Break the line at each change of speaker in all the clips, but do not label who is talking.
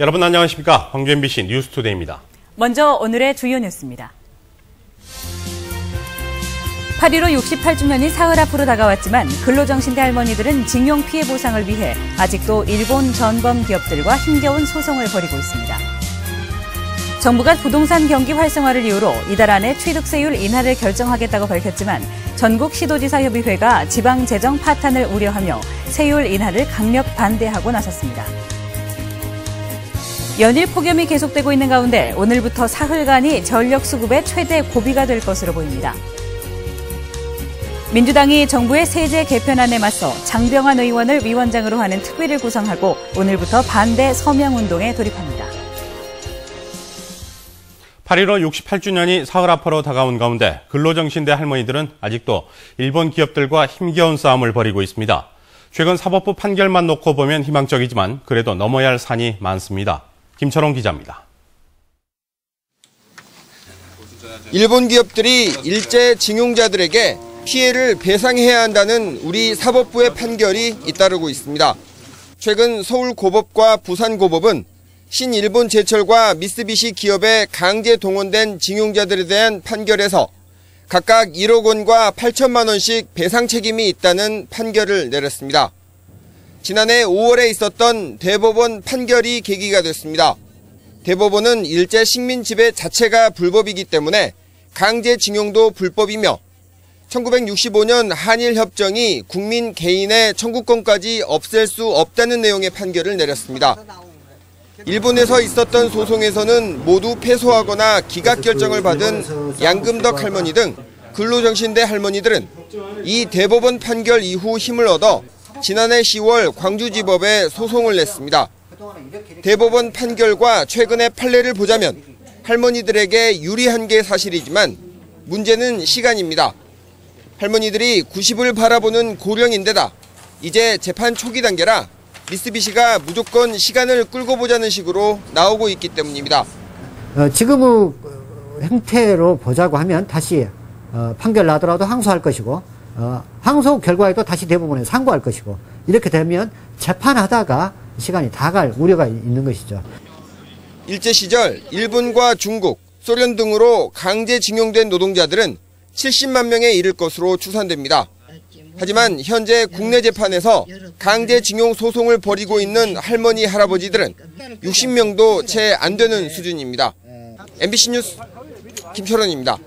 여러분 안녕하십니까? 광주 MBC 뉴스투데이입니다.
먼저 오늘의 주요 뉴스입니다. 8.15 68주년이 사흘 앞으로 다가왔지만 근로정신대 할머니들은 징용 피해 보상을 위해 아직도 일본 전범 기업들과 힘겨운 소송을 벌이고 있습니다. 정부가 부동산 경기 활성화를 이유로 이달 안에 취득세율 인하를 결정하겠다고 밝혔지만 전국 시도지사협의회가 지방재정 파탄을 우려하며 세율 인하를 강력 반대하고 나섰습니다. 연일 폭염이 계속되고 있는 가운데 오늘부터 사흘간이 전력 수급의 최대 고비가 될 것으로 보입니다. 민주당이 정부의 세제 개편안에 맞서 장병환 의원을 위원장으로 하는 특위를 구성하고 오늘부터 반대 서명운동에 돌입합니다.
8.15 68주년이 사흘 앞으로 다가온 가운데 근로정신대 할머니들은 아직도 일본 기업들과 힘겨운 싸움을 벌이고 있습니다. 최근 사법부 판결만 놓고 보면 희망적이지만 그래도 넘어야 할 산이 많습니다. 김철원 기자입니다.
일본 기업들이 일제 징용자들에게 피해를 배상해야 한다는 우리 사법부의 판결이 잇따르고 있습니다. 최근 서울고법과 부산고법은 신일본 제철과 미쓰비시 기업에 강제 동원된 징용자들에 대한 판결에서 각각 1억 원과 8천만 원씩 배상 책임이 있다는 판결을 내렸습니다. 지난해 5월에 있었던 대법원 판결이 계기가 됐습니다. 대법원은 일제 식민 지배 자체가 불법이기 때문에 강제징용도 불법이며 1965년 한일협정이 국민 개인의 청구권까지 없앨 수 없다는 내용의 판결을 내렸습니다. 일본에서 있었던 소송에서는 모두 패소하거나 기각 결정을 받은 양금덕 할머니 등 근로정신대 할머니들은 이 대법원 판결 이후 힘을 얻어 지난해 10월 광주지법에 소송을 냈습니다. 대법원 판결과 최근의 판례를 보자면 할머니들에게 유리한 게 사실이지만 문제는 시간입니다. 할머니들이 90을 바라보는 고령인데다 이제 재판 초기 단계라 미쓰비시가 무조건 시간을 끌고 보자는 식으로 나오고 있기 때문입니다.
지금의 형태로 보자고 하면 다시 판결 나더라도 항소할 것이고 항소 결과에도 다시 대법원에 상고할 것이고 이렇게 되면 재판하다가 시간이 다 갈 우려가 있는 것이죠.
일제 시절 일본과 중국, 소련 등으로 강제징용된 노동자들은 70만 명에 이를 것으로 추산됩니다. 하지만 현재 국내 재판에서 강제징용 소송을 벌이고 있는 할머니, 할아버지들은 60명도 채 안 되는 수준입니다. MBC 뉴스 김철원입니다.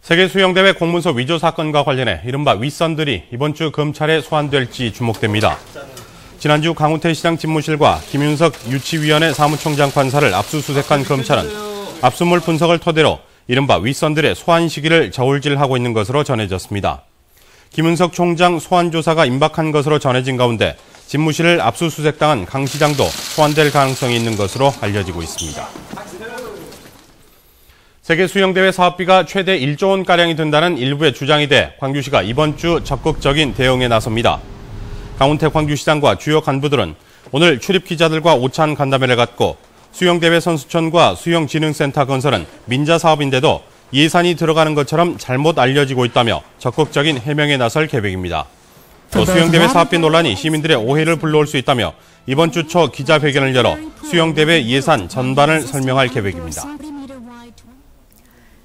세계수영대회 공문서 위조 사건과 관련해 이른바 윗선들이 이번 주 검찰에 소환될지 주목됩니다. 지난주 강훈태시장 집무실과 김윤석 유치위원회 사무총장 판사를 압수수색한 검찰은 압수물 분석을 토대로 이른바 윗선들의 소환 시기를 저울질하고 있는 것으로 전해졌습니다. 김은석 총장 소환 조사가 임박한 것으로 전해진 가운데 집무실을 압수수색당한 강 시장도 소환될 가능성이 있는 것으로 알려지고 있습니다. 세계수영대회 사업비가 최대 1조 원가량이 든다는 일부의 주장이 돼 광주시가 이번 주 적극적인 대응에 나섭니다. 강훈태 광주시장과 주요 간부들은 오늘 출입기자들과 오찬 간담회를 갖고 수영대회 선수촌과 수영진흥센터 건설은 민자사업인데도 예산이 들어가는 것처럼 잘못 알려지고 있다며 적극적인 해명에 나설 계획입니다. 또 수영대회 사업비 논란이 시민들의 오해를 불러올 수 있다며 이번 주 초 기자회견을 열어 수영대회 예산 전반을 설명할 계획입니다.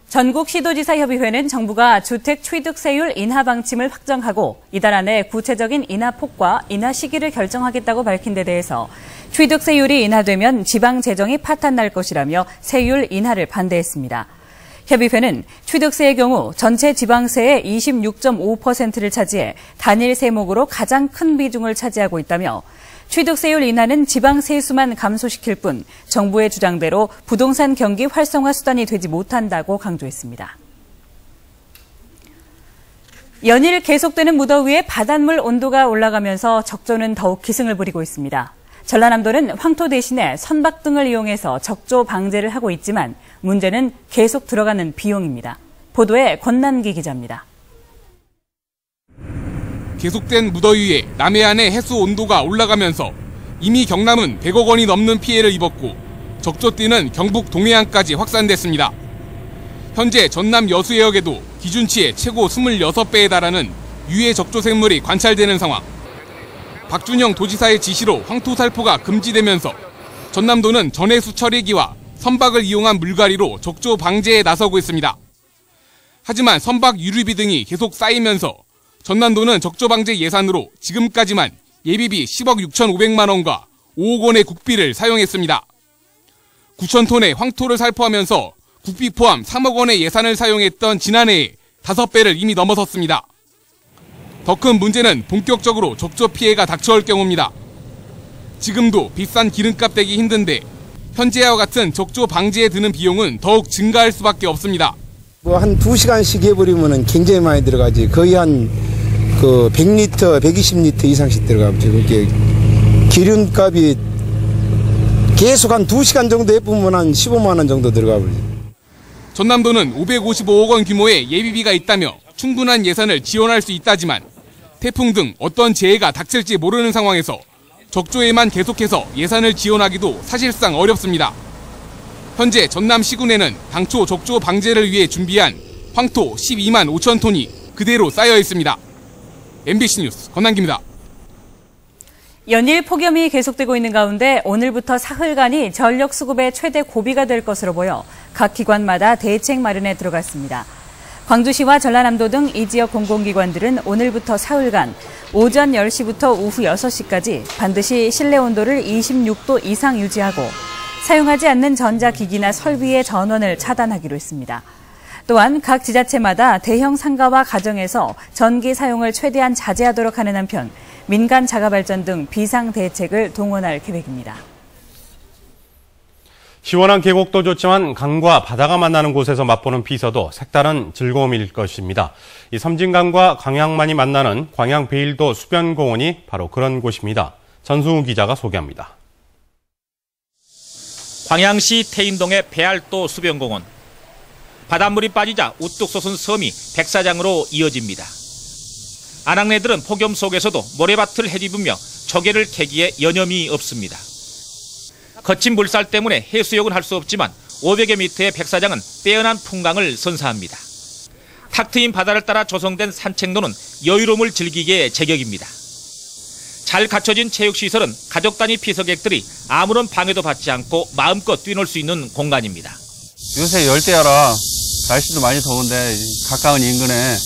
전국시도지사협의회는 정부가 주택 취득세율 인하 방침을 확정하고 이달 안에 구체적인 인하폭과 인하 시기를 결정하겠다고 밝힌 데 대해서 취득세율이 인하되면 지방재정이 파탄날 것이라며 세율 인하를 반대했습니다. 협의회는 취득세의 경우 전체 지방세의 26.5%를 차지해 단일 세목으로 가장 큰 비중을 차지하고 있다며 취득세율 인하는 지방세수만 감소시킬 뿐 정부의 주장대로 부동산 경기 활성화 수단이 되지 못한다고 강조했습니다. 연일 계속되는 무더위에 바닷물 온도가 올라가면서 적조는 더욱 기승을 부리고 있습니다. 전라남도는 황토 대신에 선박 등을 이용해서 적조 방제를 하고 있지만 문제는 계속 들어가는 비용입니다. 보도에 권남기 기자입니다.
계속된 무더위에 남해안의 해수 온도가 올라가면서 이미 경남은 100억 원이 넘는 피해를 입었고 적조띠는 경북 동해안까지 확산됐습니다. 현재 전남 여수해역에도 기준치의 최고 26배에 달하는 유해 적조 생물이 관찰되는 상황. 박준영 도지사의 지시로 황토살포가 금지되면서 전남도는 전해수 처리기와 선박을 이용한 물갈이로 적조 방제에 나서고 있습니다. 하지만 선박 유류비 등이 계속 쌓이면서 전남도는 적조 방제 예산으로 지금까지만 예비비 10억 6,500만 원과 5억 원의 국비를 사용했습니다. 9,000톤의 황토를 살포하면서 국비 포함 3억 원의 예산을 사용했던 지난해에 5배를 이미 넘어섰습니다. 더 큰 문제는 본격적으로 적조 피해가 닥쳐올 경우입니다. 지금도 비싼 기름값 대기 힘든데 현재와 같은 적조 방지에 드는 비용은 더욱 증가할 수밖에 없습니다.
한 2시간씩 해버리면 굉장히 많이 들어가지. 거의 한 100리터, 120리터 이상씩 들어가죠. 그게 기름값이 계속 한 2시간 정도 해보면 한 15만 원 정도 들어가 버리죠.
전남도는 555억 원 규모의 예비비가 있다며 충분한 예산을 지원할 수 있다지만 태풍 등 어떤 재해가 닥칠지 모르는 상황에서 적조에만 계속해서 예산을 지원하기도 사실상 어렵습니다. 현재 전남시군에는 당초 적조 방제를 위해 준비한 황토 12만 5천 톤이 그대로 쌓여 있습니다. MBC 뉴스 권남기입니다.
연일 폭염이 계속되고 있는 가운데 오늘부터 사흘간이 전력 수급의 최대 고비가 될 것으로 보여 각 기관마다 대책 마련에 들어갔습니다. 광주시와 전라남도 등 이 지역 공공기관들은 오늘부터 사흘간 오전 10시부터 오후 6시까지 반드시 실내 온도를 26도 이상 유지하고 사용하지 않는 전자기기나 설비의 전원을 차단하기로 했습니다. 또한 각 지자체마다 대형 상가와 가정에서 전기 사용을 최대한 자제하도록 하는 한편 민간 자가발전 등 비상 대책을 동원할 계획입니다.
시원한 계곡도 좋지만 강과 바다가 만나는 곳에서 맛보는 비서도 색다른 즐거움일 것입니다. 이 섬진강과 광양만이 만나는 광양베일도 수변공원이 바로 그런 곳입니다. 전승우 기자가 소개합니다.
광양시 태인동의 배알도 수변공원. 바닷물이 빠지자 우뚝 솟은 섬이 백사장으로 이어집니다. 아낙네들은 폭염 속에서도 모래밭을 헤집으며 조개를 캐기에 여념이 없습니다. 거친 물살 때문에 해수욕은 할 수 없지만 500여 미터의 백사장은 빼어난 풍광을 선사합니다. 탁 트인 바다를 따라 조성된 산책로는 여유로움을 즐기기에 제격입니다. 잘 갖춰진 체육시설은 가족 단위 피서객들이 아무런 방해도 받지 않고 마음껏 뛰놀 수 있는 공간입니다.
요새 열대야라 날씨도 많이 더운데 가까운 인근에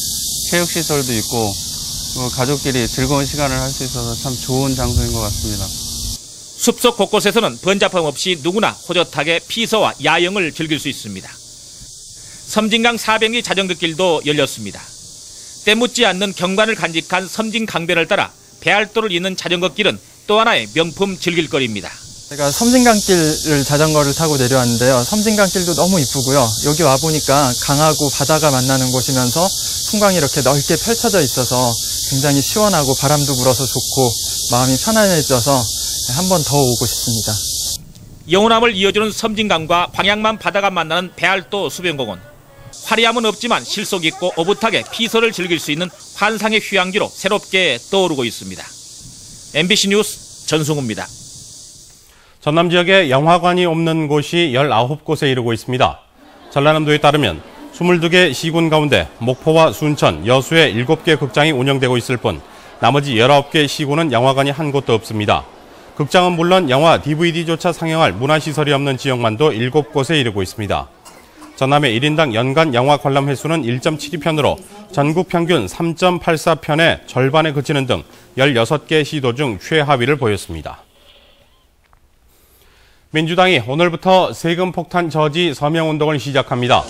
체육시설도 있고 가족끼리 즐거운 시간을 할 수 있어서 참 좋은 장소인 것 같습니다.
숲속 곳곳에서는 번잡함 없이 누구나 호젓하게 피서와 야영을 즐길 수 있습니다. 섬진강 400리 자전거길도 열렸습니다. 때묻지 않는 경관을 간직한 섬진강변을 따라 배알도를 잇는 자전거길은 또 하나의 명품 즐길거리입니다.
제가 섬진강길을 자전거를 타고 내려왔는데요. 섬진강길도 너무 이쁘고요. 여기 와보니까 강하고 바다가 만나는 곳이면서 풍광이 이렇게 넓게 펼쳐져 있어서 굉장히 시원하고 바람도 불어서 좋고 마음이 편안해져서 한 번 더 오고 싶습니다.
영호남을 이어주는 섬진강과 광양만 바다가 만나는 배알도 수변공원. 화려함은 없지만 실속 있고 오붓하게 피서를 즐길 수 있는 환상의 휴양지로 새롭게 떠오르고 있습니다. MBC 뉴스 전승우입니다.
전남 지역에 영화관이 없는 곳이 19곳에 이르고 있습니다. 전라남도에 따르면 22개 시군 가운데 목포와 순천, 여수에 7개 극장이 운영되고 있을 뿐 나머지 19개 시군은 영화관이 한 곳도 없습니다. 극장은 물론 영화 DVD조차 상영할 문화시설이 없는 지역만도 7곳에 이르고 있습니다. 전남의 1인당 연간 영화 관람 횟수는 1.72편으로 전국 평균 3.84편의 절반에 그치는 등 16개 시도 중 최하위를 보였습니다. 민주당이 오늘부터 세금 폭탄 저지 서명운동을 시작합니다.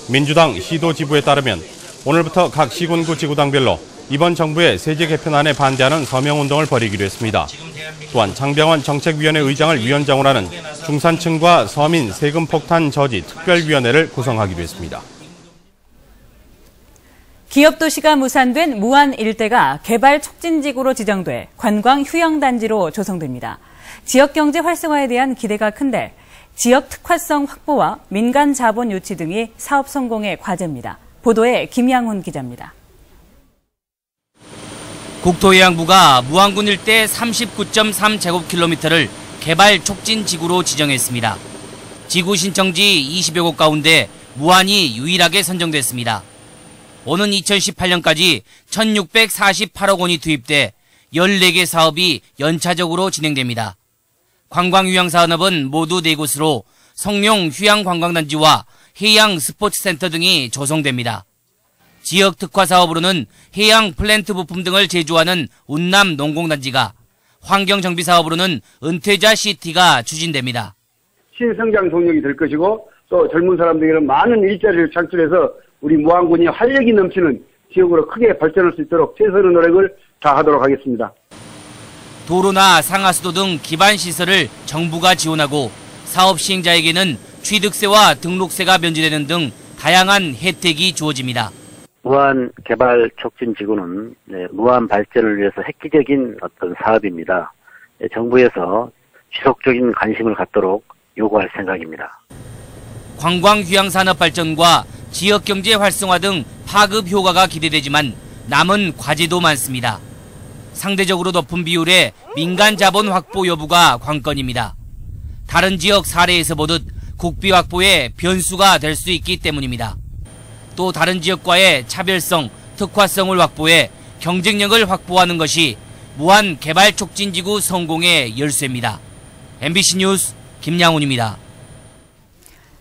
민주당 시도 지부에 따르면 오늘부터 각 시군구 지구당별로 이번 정부의 세제 개편안에 반대하는 서명운동을 벌이기로 했습니다. 또한 장병원 정책위원회 의장을 위원장으로 하는 중산층과 서민 세금 폭탄 저지 특별위원회를 구성하기로 했습니다.
기업도시가 무산된 무안 일대가 개발 촉진지구로 지정돼 관광 휴양단지로 조성됩니다. 지역경제 활성화에 대한 기대가 큰데 지역 특화성 확보와 민간 자본 유치 등이 사업 성공의 과제입니다. 보도에 김양훈 기자입니다.
국토해양부가 무안군 일대 39.3제곱킬로미터를 개발 촉진지구로 지정했습니다. 지구 신청지 20여 곳 가운데 무안이 유일하게 선정됐습니다. 오는 2018년까지 1,648억 원이 투입돼 14개 사업이 연차적으로 진행됩니다. 관광휴양산업은 모두 4곳으로 성룡 휴양관광단지와 해양 스포츠센터 등이 조성됩니다. 지역 특화 사업으로는 해양 플랜트 부품 등을 제조하는 운남 농공단지가, 환경정비 사업으로는 은퇴자 시티가 추진됩니다.
신성장 동력이 될 것이고 또 젊은 사람들에게는 많은 일자리를 창출해서 우리 무안군이 활력이 넘치는 지역으로 크게 발전할 수 있도록 최선의 노력을 다하도록 하겠습니다.
도로나 상하수도 등 기반시설을 정부가 지원하고 사업 시행자에게는 취득세와 등록세가 면제되는 등 다양한 혜택이 주어집니다.
무안 개발 촉진 지구는 무안 발전을 위해서 획기적인 어떤 사업입니다. 정부에서 지속적인 관심을 갖도록 요구할 생각입니다.
관광휴양산업 발전과 지역경제 활성화 등 파급 효과가 기대되지만 남은 과제도 많습니다. 상대적으로 높은 비율의 민간 자본 확보 여부가 관건입니다. 다른 지역 사례에서 보듯 국비 확보에 변수가 될 수 있기 때문입니다. 또 다른 지역과의 차별성, 특화성을 확보해 경쟁력을 확보하는 것이 무안 개발 촉진지구 성공의 열쇠입니다. MBC 뉴스 김양훈입니다.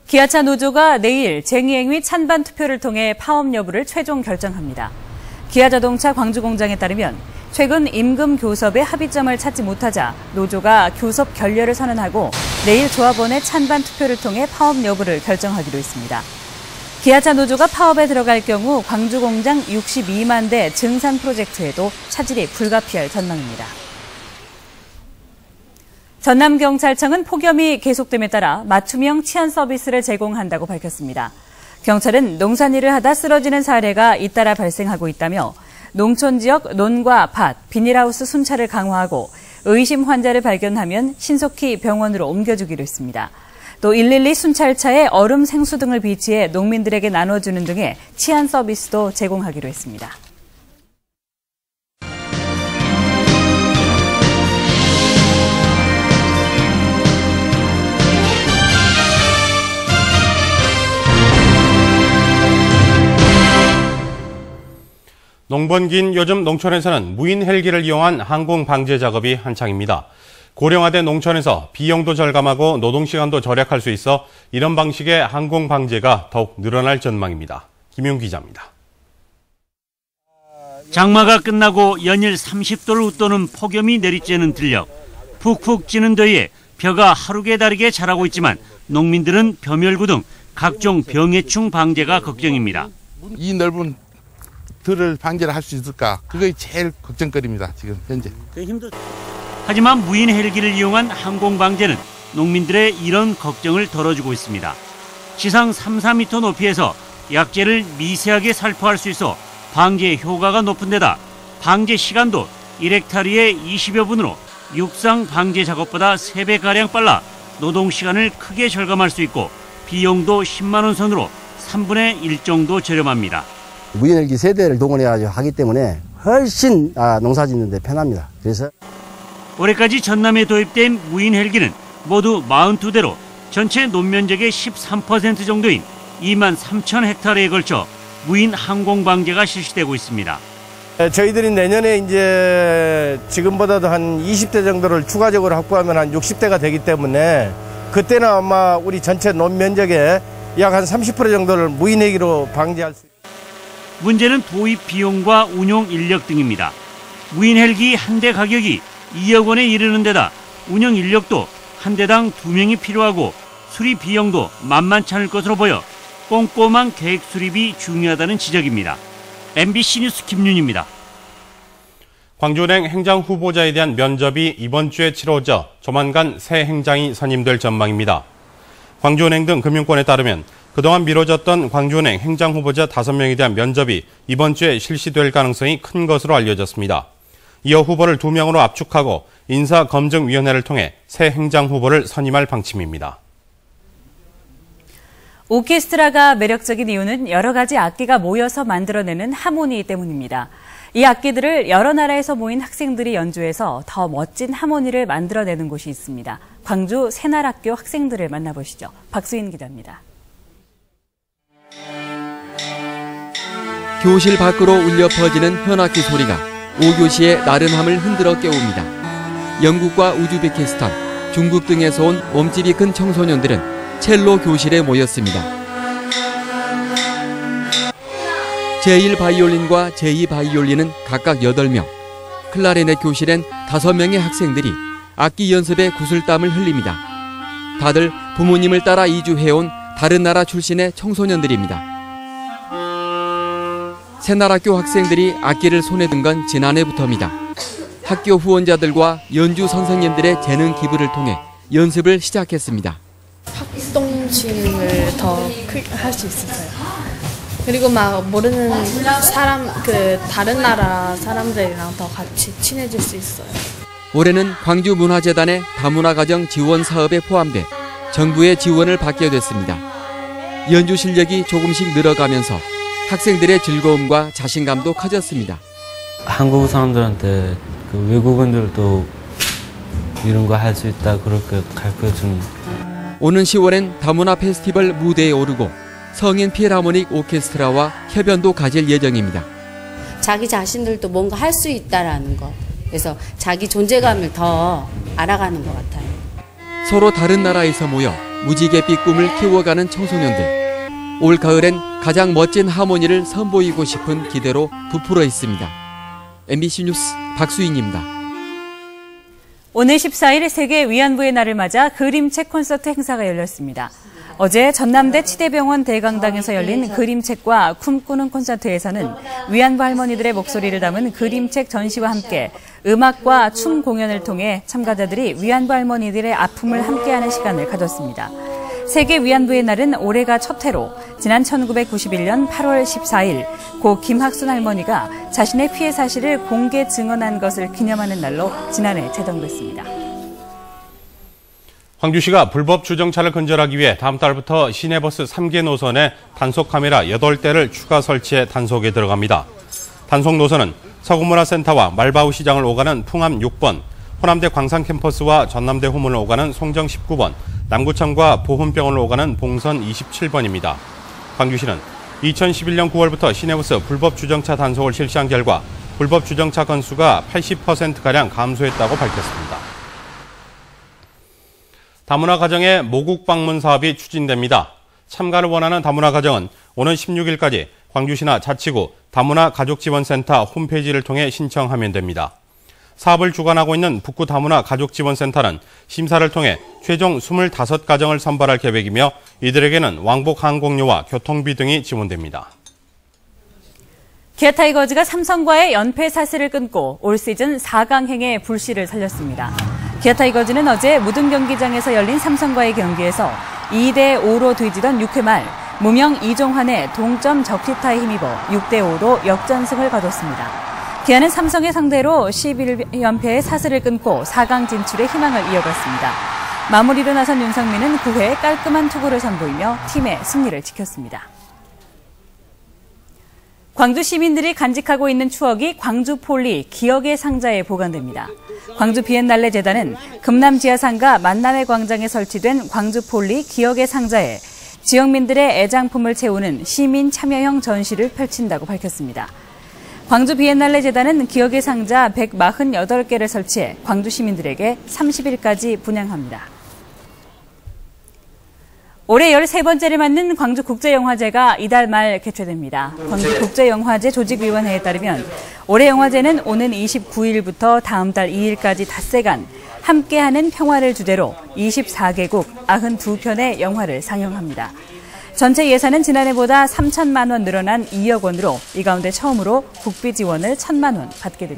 기아차 노조가 내일 쟁의행 및 찬반 투표를 통해 파업 여부를 최종 결정합니다. 기아자동차 광주공장에 따르면 최근 임금 교섭의 합의점을 찾지 못하자 노조가 교섭 결렬을 선언하고 내일 조합원의 찬반 투표를 통해 파업 여부를 결정하기로 했습니다. 기아차 노조가 파업에 들어갈 경우 광주공장 62만 대 증산 프로젝트에도 차질이 불가피할 전망입니다. 전남경찰청은 폭염이 계속됨에 따라 맞춤형 치안 서비스를 제공한다고 밝혔습니다. 경찰은 농산일을 하다 쓰러지는 사례가 잇따라 발생하고 있다며 농촌 지역 논과 밭, 비닐하우스 순찰을 강화하고 의심 환자를 발견하면 신속히 병원으로 옮겨주기로 했습니다. 또 112 순찰차에 얼음 생수 등을 비치해 농민들에게 나눠주는 등의 치안 서비스도 제공하기로 했습니다.
농번기인 요즘 농촌에서는 무인 헬기를 이용한 항공 방제 작업이 한창입니다. 고령화된 농촌에서 비용도 절감하고 노동시간도 절약할 수 있어 이런 방식의 항공 방제가 더욱 늘어날 전망입니다. 김용 기자입니다.
장마가 끝나고 연일 30도를 웃도는 폭염이 내리쬐는 들녘. 푹푹 찌는 더위에 벼가 하루게 다르게 자라고 있지만 농민들은 벼멸구 등 각종 병해충 방제가 걱정입니다.
이 넓은 들을 방제를 할 수 있을까? 그게 제일 걱정거리입니다. 지금 현재.
하지만 무인 헬기를 이용한 항공 방제는 농민들의 이런 걱정을 덜어주고 있습니다. 지상 3-4m 높이에서 약재를 미세하게 살포할 수 있어 방제 효과가 높은 데다 방제 시간도 1헥타르에 20여 분으로 육상 방제 작업보다 3배가량 빨라 노동시간을 크게 절감할 수 있고 비용도 10만 원 선으로 3분의 1 정도 저렴합니다.
무인 헬기 세대를 동원해가지고 하기 때문에 훨씬 농사 짓는 데 편합니다. 그래서
올해까지 전남에 도입된 무인 헬기는 모두 42대로 전체 논면적의 13% 정도인 2만 3천 헥타르에 걸쳐 무인 항공 방제가 실시되고 있습니다.
저희들이 내년에 이제 지금보다도 한 20대 정도를 추가적으로 확보하면 한 60대가 되기 때문에 그때는 아마 우리 전체 논면적의 약 한 30% 정도를 무인 헬기로 방제할 수 있습니다.
문제는 도입 비용과 운용 인력 등입니다. 무인 헬기 한 대 가격이 2억 원에 이르는 데다 운영 인력도 한 대당 2명이 필요하고 수리 비용도 만만치 않을 것으로 보여 꼼꼼한 계획 수립이 중요하다는 지적입니다. MBC 뉴스 김윤입니다.
광주은행 행장 후보자에 대한 면접이 이번 주에 치러져 조만간 새 행장이 선임될 전망입니다. 광주은행 등 금융권에 따르면 그동안 미뤄졌던 광주은행 행장 후보자 5명에 대한 면접이 이번 주에 실시될 가능성이 큰 것으로 알려졌습니다. 이어 후보를 2명으로 압축하고 인사검증위원회를 통해 새 행장 후보를 선임할 방침입니다.
오케스트라가 매력적인 이유는 여러 가지 악기가 모여서 만들어내는 하모니 때문입니다. 이 악기들을 여러 나라에서 모인 학생들이 연주해서 더 멋진 하모니를 만들어내는 곳이 있습니다. 광주 새날학교 학생들을 만나보시죠. 박수인 기자입니다.
교실 밖으로 울려 퍼지는 현악기 소리가 5교시의 나른함을 흔들어 깨웁니다. 영국과 우즈베키스탄, 중국 등에서 온 몸집이 큰 청소년들은 첼로 교실에 모였습니다. 제1바이올린과 제2바이올린은 각각 8명, 클라리넷 교실엔 5명의 학생들이 악기 연습에 구슬땀을 흘립니다. 다들 부모님을 따라 이주해온 다른 나라 출신의 청소년들입니다. 새날학교 학생들이 악기를 손에 든 건 지난해부터입니다. 학교 후원자들과 연주 선생님들의 재능 기부를 통해 연습을 시작했습니다.
활동심을 더 할 수 있었어요. 그리고 막 모르는 사람, 다른 나라 사람들이랑 더 같이 친해질 수 있어요.
올해는 광주문화재단의 다문화가정 지원 사업에 포함돼 정부의 지원을 받게 됐습니다. 연주 실력이 조금씩 늘어가면서 학생들의 즐거움과 자신감도 커졌습니다.
한국 사람들한테 외국인들도 이런 거 할 수 있다 그렇게 가르쳐주는.
오는 10월엔 다문화 페스티벌 무대에 오르고 성인 필하모닉 오케스트라와 협연도 가질 예정입니다.
자기 자신들도 뭔가 할 수 있다라는 거. 그래서 자기 존재감을 더 알아가는 것 같아요.
서로 다른 나라에서 모여 무지갯빛 꿈을 키워가는 청소년들. 올 가을엔 가장 멋진 하모니를 선보이고 싶은 기대로 부풀어 있습니다. MBC 뉴스 박수인입니다.
오늘 14일 세계 위안부의 날을 맞아 그림책 콘서트 행사가 열렸습니다. 어제 전남대 치대병원 대강당에서 열린 그림책과 꿈꾸는 콘서트에서는 위안부 할머니들의 목소리를 담은 그림책 전시와 함께 음악과 춤 공연을 통해 참가자들이 위안부 할머니들의 아픔을 함께하는 시간을 가졌습니다. 세계 위안부의 날은 올해가 첫 해로 지난 1991년 8월 14일 고 김학순 할머니가 자신의 피해 사실을 공개 증언한 것을 기념하는 날로 지난해 제정됐습니다.
광주시가 불법 주정차를 근절하기 위해 다음 달부터 시내버스 3개 노선에 단속 카메라 8대를 추가 설치해 단속에 들어갑니다. 단속 노선은 서구문화센터와 말바우 시장을 오가는 풍암 6번, 호남대 광산캠퍼스와 전남대 후문을 오가는 송정 19번, 남구청과 보훈병원을 오가는 봉선 27번입니다. 광주시는 2011년 9월부터 시내버스 불법 주정차 단속을 실시한 결과 불법 주정차 건수가 80%가량 감소했다고 밝혔습니다. 다문화 가정의 모국 방문 사업이 추진됩니다. 참가를 원하는 다문화 가정은 오는 16일까지 광주시나 자치구 다문화 가족지원센터 홈페이지를 통해 신청하면 됩니다. 사업을 주관하고 있는 북구 다문화 가족지원센터는 심사를 통해 최종 25가정을 선발할 계획이며 이들에게는 왕복 항공료와 교통비 등이 지원됩니다.
기아 타이거즈가 삼성과의 연패 사슬을 끊고 올 시즌 4강행의 불씨를 살렸습니다. 기아 타이거즈는 어제 무등경기장에서 열린 삼성과의 경기에서 2대5로 뒤지던 6회 말 무명 이종환의 동점 적시타에 힘입어 6대5로 역전승을 거뒀습니다. 기아는 삼성의 상대로 11연패의 사슬을 끊고 4강 진출의 희망을 이어갔습니다. 마무리로 나선 윤상민은 9회 깔끔한 투구를 선보이며 팀의 승리를 지켰습니다. 광주 시민들이 간직하고 있는 추억이 광주폴리 기억의 상자에 보관됩니다. 광주 비엔날레 재단은 금남지하상가 만남의 광장에 설치된 광주폴리 기억의 상자에 지역민들의 애장품을 채우는 시민 참여형 전시를 펼친다고 밝혔습니다. 광주 비엔날레 재단은 기억의 상자 148개를 설치해 광주 시민들에게 30일까지 분양합니다. 올해 13번째를 맞는 광주국제영화제가 이달 말 개최됩니다. 광주국제영화제 조직위원회에 따르면 올해 영화제는 오는 29일부터 다음 달 2일까지 닷새간 함께하는 평화를 주제로 24개국 92편의 영화를 상영합니다. 전체 예산은 지난해보다 3천만 원 늘어난 2억 원으로 이 가운데 처음으로 국비 지원을 1,000만 원 받게 됩니다.